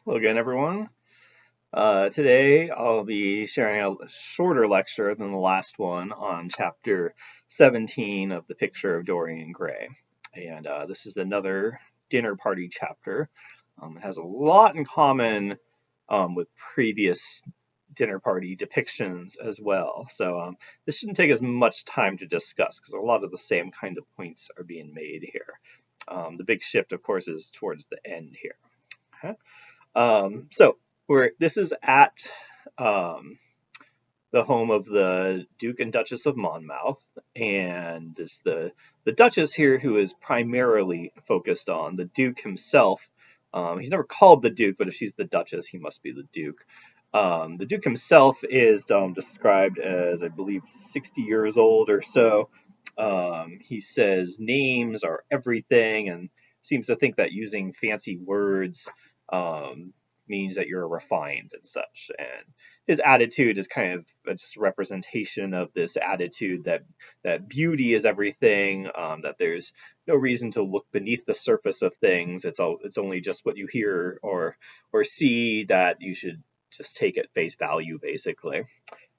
Hello again, everyone. Today I'll be sharing a shorter lecture than the last one on chapter 17 of the Picture of Dorian Gray. And this is another dinner party chapter. It has a lot in common with previous dinner party depictions as well. So this shouldn't take as much time to discuss because a lot of the same kind of points are being made here. The big shift, of course, is towards the end here. Okay? So this is at um, the home of the Duke and Duchess of Monmouth, and it's the Duchess here who is primarily focused on the Duke himself. He's never called the Duke, but if she's the Duchess, he must be the Duke. The Duke himself is described as, I believe, 60 years old or so. He says names are everything and seems to think that using fancy words um, means that you're refined and such. And his attitude is kind of just a representation of this attitude that beauty is everything, that there's no reason to look beneath the surface of things. It's only just what you hear or see that you should just take at face value, basically.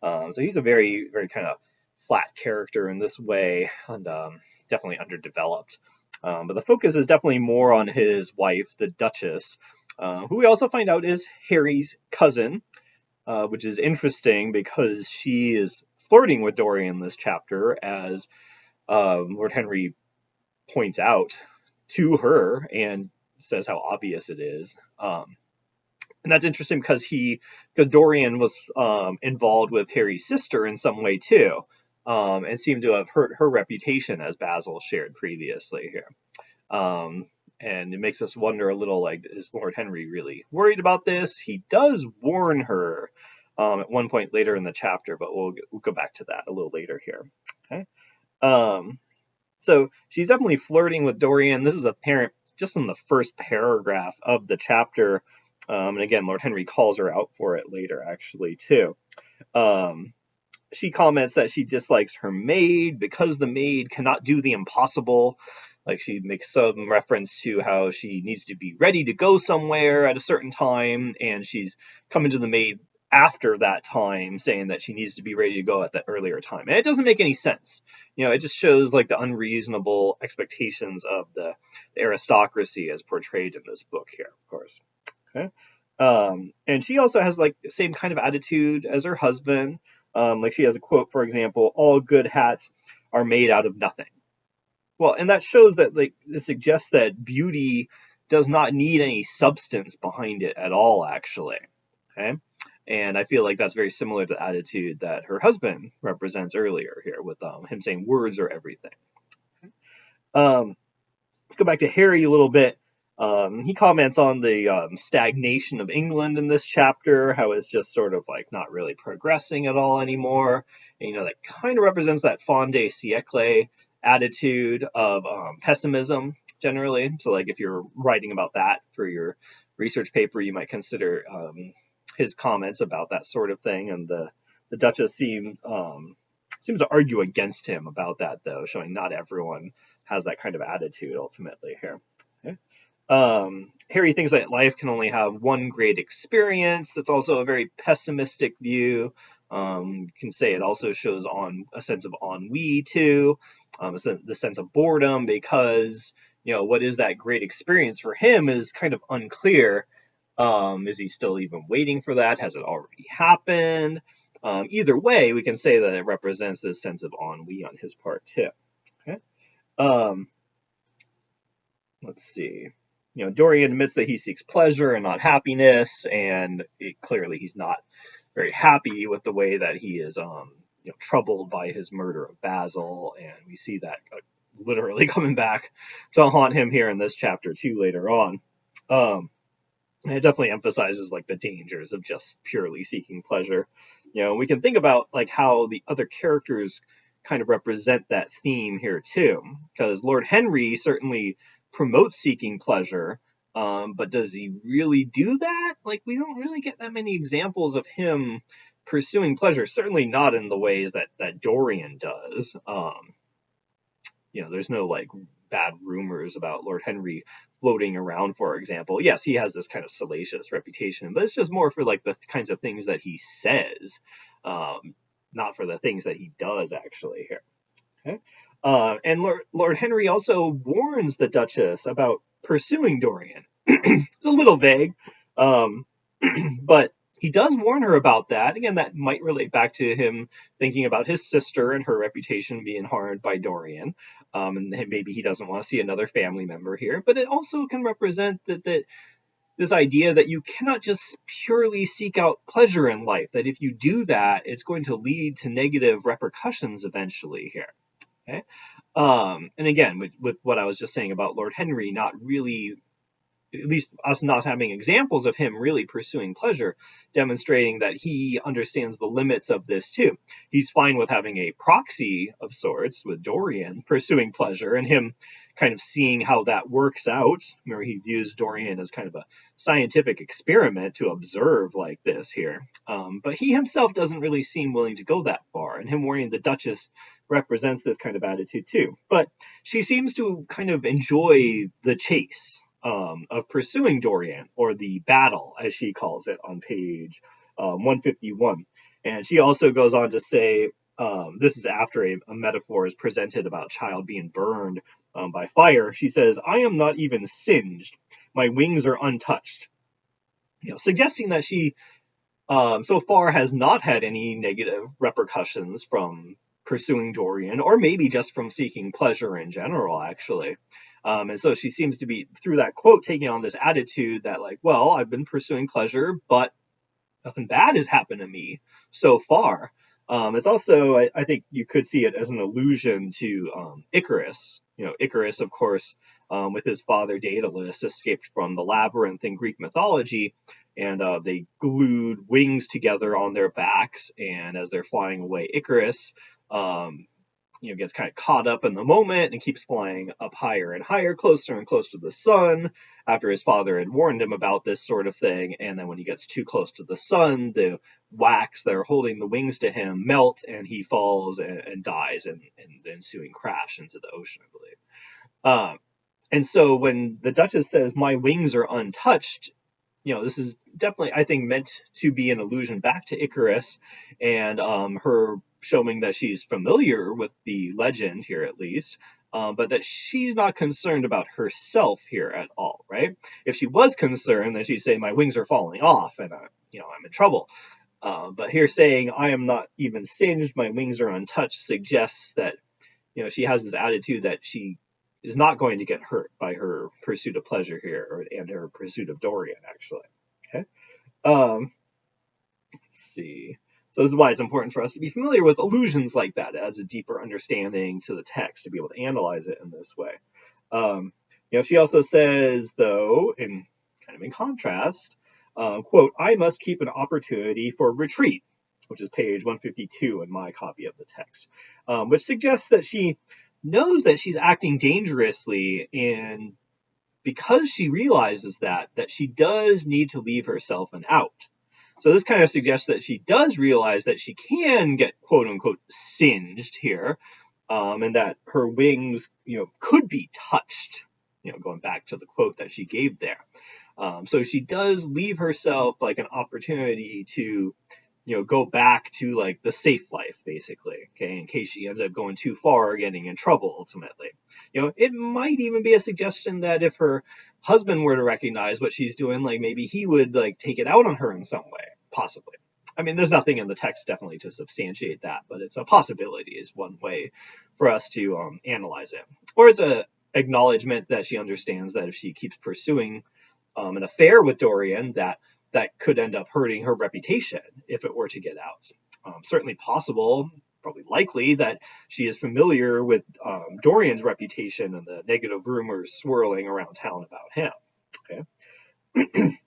So he's a very very kind of flat character in this way, and definitely underdeveloped. But the focus is definitely more on his wife, the Duchess, who we also find out is Harry's cousin, which is interesting because she is flirting with Dorian this chapter, as Lord Henry points out to her and says how obvious it is. And that's interesting because Dorian was involved with Harry's sister in some way too, and seemed to have hurt her reputation, as Basil shared previously here. Um, and it makes us wonder a little, like, is Lord Henry really worried about this? He does warn her at one point later in the chapter, but we'll go back to that a little later here. Okay. Um, so she's definitely flirting with Dorian. This is apparent just in the first paragraph of the chapter. And again, Lord Henry calls her out for it later, actually, too. Um, she comments that she dislikes her maid because the maid cannot do the impossible. Like, she makes some reference to how she needs to be ready to go somewhere at a certain time, and she's coming to the maid after that time saying that she needs to be ready to go at that earlier time. And it doesn't make any sense. It just shows like the unreasonable expectations of the aristocracy as portrayed in this book here, of course. Okay. And she also has like the same kind of attitude as her husband. Like, she has a quote, for example, "All good hats are made out of nothing." Well, and that shows that, like, it suggests that beauty does not need any substance behind it at all, actually. Okay. And I feel like that's very similar to the attitude that her husband represents earlier here, with him saying words are everything. Um, let's go back to Harry a little bit. He comments on the stagnation of England in this chapter, how it's just sort of like not really progressing at all anymore. And, that kind of represents that fin de siècle attitude of pessimism generally. So, like, if you're writing about that for your research paper, you might consider his comments about that sort of thing. And the Duchess seems to argue against him about that, though, showing not everyone has that kind of attitude ultimately here. Okay. Harry thinks that life can only have one great experience. It's also a very pessimistic view. You can say it also shows on a sense of ennui too, the sense of boredom, because what is that great experience for him is kind of unclear. Is he still even waiting for that? Has it already happened? Either way, we can say that it represents this sense of ennui on his part too. Okay. Um, let's see. Dorian admits that he seeks pleasure and not happiness, and clearly he's not very happy with the way that he is, troubled by his murder of Basil, and we see that literally coming back to haunt him here in this chapter too later on. It definitely emphasizes like the dangers of just purely seeking pleasure. We can think about like how the other characters kind of represent that theme here too, because Lord Henry certainly promotes seeking pleasure, but does he really do that? Like, we don't really get that many examples of him pursuing pleasure. Certainly not in the ways that Dorian does. There's no like bad rumors about Lord Henry floating around, for example. Yes, he has this kind of salacious reputation, but it's just more for like the kinds of things that he says, not for the things that he does actually here. Okay? And Lord Henry also warns the Duchess about pursuing Dorian. It's a little vague, um, but he does warn her about that. Again, that might relate back to him thinking about his sister and her reputation being harmed by Dorian. And maybe he doesn't want to see another family member here. But it also can represent that this idea that you cannot just purely seek out pleasure in life, that if you do that, it's going to lead to negative repercussions eventually here. Okay? And again, with what I was just saying about Lord Henry not really, at least us not having examples of him really pursuing pleasure, demonstrating that he understands the limits of this too. He's fine with having a proxy of sorts with Dorian pursuing pleasure and him kind of seeing how that works out. Remember, he views Dorian as kind of a scientific experiment to observe like this here. But he himself doesn't really seem willing to go that far, and him warning the Duchess represents this kind of attitude too. But she seems to kind of enjoy the chase of pursuing Dorian, or the battle, as she calls it, on page 151. And she also goes on to say, this is after a metaphor is presented about child being burned by fire. She says, "I am not even singed. My wings are untouched." Suggesting that she so far has not had any negative repercussions from pursuing Dorian, or maybe just from seeking pleasure in general, actually. And so she seems to be, through that quote, taking on this attitude that, like, well, I've been pursuing pleasure, but nothing bad has happened to me so far. It's also, I think you could see it as an allusion to Icarus. Icarus, of course, with his father Daedalus, escaped from the labyrinth in Greek mythology, and they glued wings together on their backs, and as they're flying away, Icarus gets kind of caught up in the moment and keeps flying up higher and higher, closer and closer to the sun, after his father had warned him about this sort of thing. And then when he gets too close to the sun, the wax that are holding the wings to him melt, and he falls and dies in the ensuing crash into the ocean, I believe. And so when the Duchess says, "My wings are untouched," this is definitely, I think, meant to be an allusion back to Icarus, and her showing that she's familiar with the legend here, at least, but that she's not concerned about herself here at all, right? If she was concerned, then she'd say, "My wings are falling off, and I'm in trouble." But here saying, "I am not even singed, my wings are untouched," suggests that she has this attitude that she is not going to get hurt by her pursuit of pleasure here, and her pursuit of Dorian, actually. Okay. Let's see. So this is why it's important for us to be familiar with allusions like that. It adds a deeper understanding to the text to be able to analyze it in this way. She also says, though, in contrast, quote, "I must keep an opportunity for retreat," which is page 152 in my copy of the text, which suggests that she knows that she's acting dangerously, and because she realizes that she does need to leave herself an out. So this kind of suggests that she does realize that she can get quote unquote singed here, and that her wings, could be touched, going back to the quote that she gave there. So she does leave herself like an opportunity to go back to like the safe life, basically, okay, in case she ends up going too far or getting in trouble ultimately. It might even be a suggestion that if her husband were to recognize what she's doing, like maybe he would like take it out on her in some way, possibly. I mean, there's nothing in the text definitely to substantiate that, but it's a possibility, is one way for us to analyze it. Or it's a acknowledgement that she understands that if she keeps pursuing an affair with Dorian, that could end up hurting her reputation if it were to get out. Certainly possible, probably likely, that she is familiar with Dorian's reputation and the negative rumors swirling around town about him. Okay.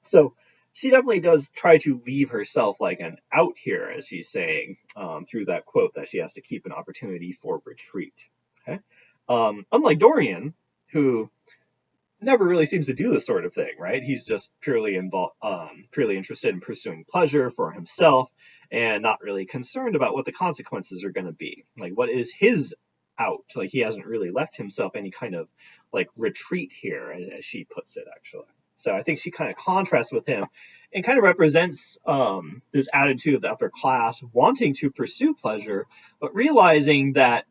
So she definitely does try to leave herself like an out here, as she's saying, through that quote that she has to keep an opportunity for retreat. Okay. Unlike Dorian, who never really seems to do this sort of thing, right? He's just purely interested in pursuing pleasure for himself, and not really concerned about what the consequences are going to be. Like, what is his out. Like he hasn't really left himself any kind of like retreat here, as she puts it, actually. So I think she kind of contrasts with him and kind of represents this attitude of the upper class wanting to pursue pleasure, but realizing that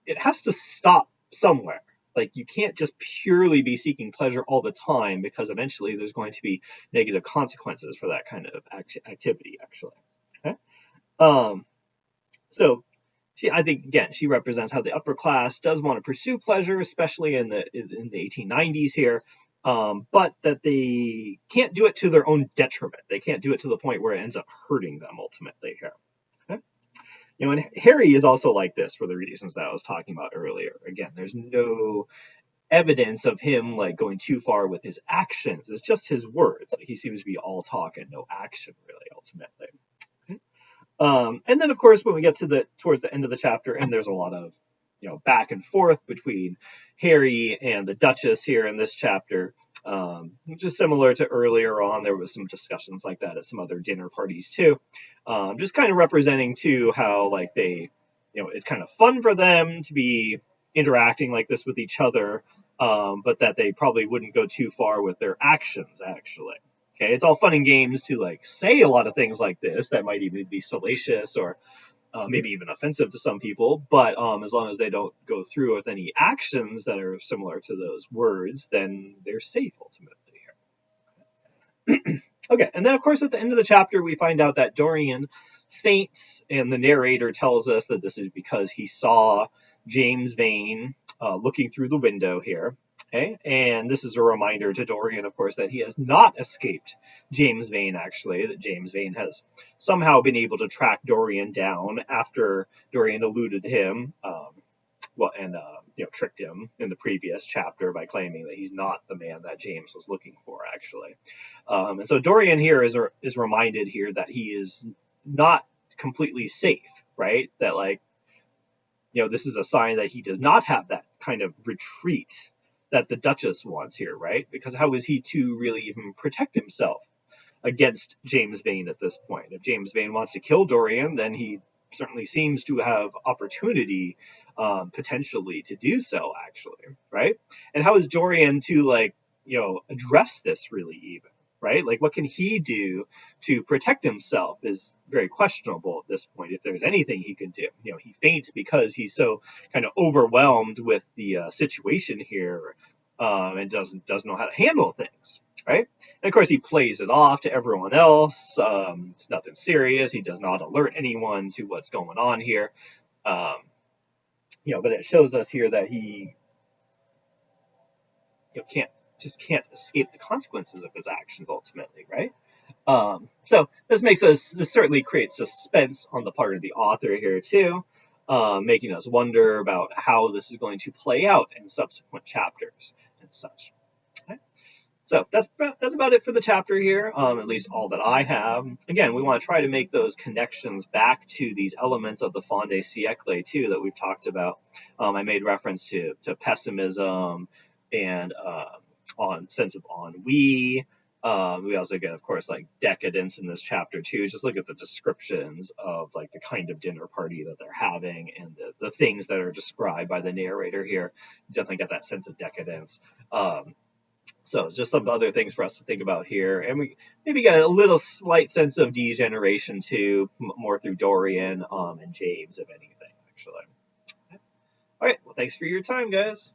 it has to stop somewhere. Like you can't just purely be seeking pleasure all the time, because eventually there's going to be negative consequences for that kind of activity, actually. Okay? Um, so I think again, she represents how the upper class does want to pursue pleasure, especially in the 1890s here, but that they can't do it to their own detriment. They can't do it to the point where it ends up hurting them ultimately here. Okay? And Harry is also like this for the reasons that I was talking about earlier. Again, there's no evidence of him like going too far with his actions. It's just his words. Like, he seems to be all talk and no action, really, ultimately. And then, of course, when we get to towards the end of the chapter, and there's a lot of back and forth between Harry and the Duchess here in this chapter, just similar to earlier on. There was some discussions like that at some other dinner parties too, just kind of representing too how like they, it's kind of fun for them to be interacting like this with each other, but that they probably wouldn't go too far with their actions, actually. Okay, it's all fun and games to like say a lot of things like this that might even be salacious or maybe even offensive to some people, but as long as they don't go through with any actions that are similar to those words, then they're safe ultimately here. Okay, and then of course at the end of the chapter we find out that Dorian faints, and the narrator tells us that this is because he saw James Vane looking through the window here. Okay, and this is a reminder to Dorian, of course, that he has not escaped James Vane, actually, that James Vane has somehow been able to track Dorian down after Dorian eluded him, and tricked him in the previous chapter by claiming that he's not the man that James was looking for, actually. And so Dorian here is reminded here that he is not completely safe, right? That, like, this is a sign that he does not have that kind of retreat that the Duchess wants here, right? Because how is he to really even protect himself against James Vane at this point? If James Vane wants to kill Dorian, then he certainly seems to have opportunity potentially to do so, actually, right? And how is Dorian to, like, address this really even? Right? Like, what can he do to protect himself is very questionable at this point, if there's anything he can do. He faints because he's so kind of overwhelmed with the situation here, and doesn't know how to handle things, right? And of course, he plays it off to everyone else. It's nothing serious. He does not alert anyone to what's going on here. But it shows us here that he can't escape the consequences of his actions ultimately, right? So this certainly creates suspense on the part of the author here too, making us wonder about how this is going to play out in subsequent chapters and such. Okay? So that's about it for the chapter here, at least all that I have. Again, we want to try to make those connections back to these elements of the fin de siècle too that we've talked about. I made reference to pessimism and on sense of ennui. We also get, of course, like decadence in this chapter too. Just look at the descriptions of like the kind of dinner party that they're having and the things that are described by the narrator here. You definitely get that sense of decadence. So just some other things for us to think about here. And we maybe get a little slight sense of degeneration too, more through Dorian and James, if anything, actually. All right. Well, thanks for your time, guys.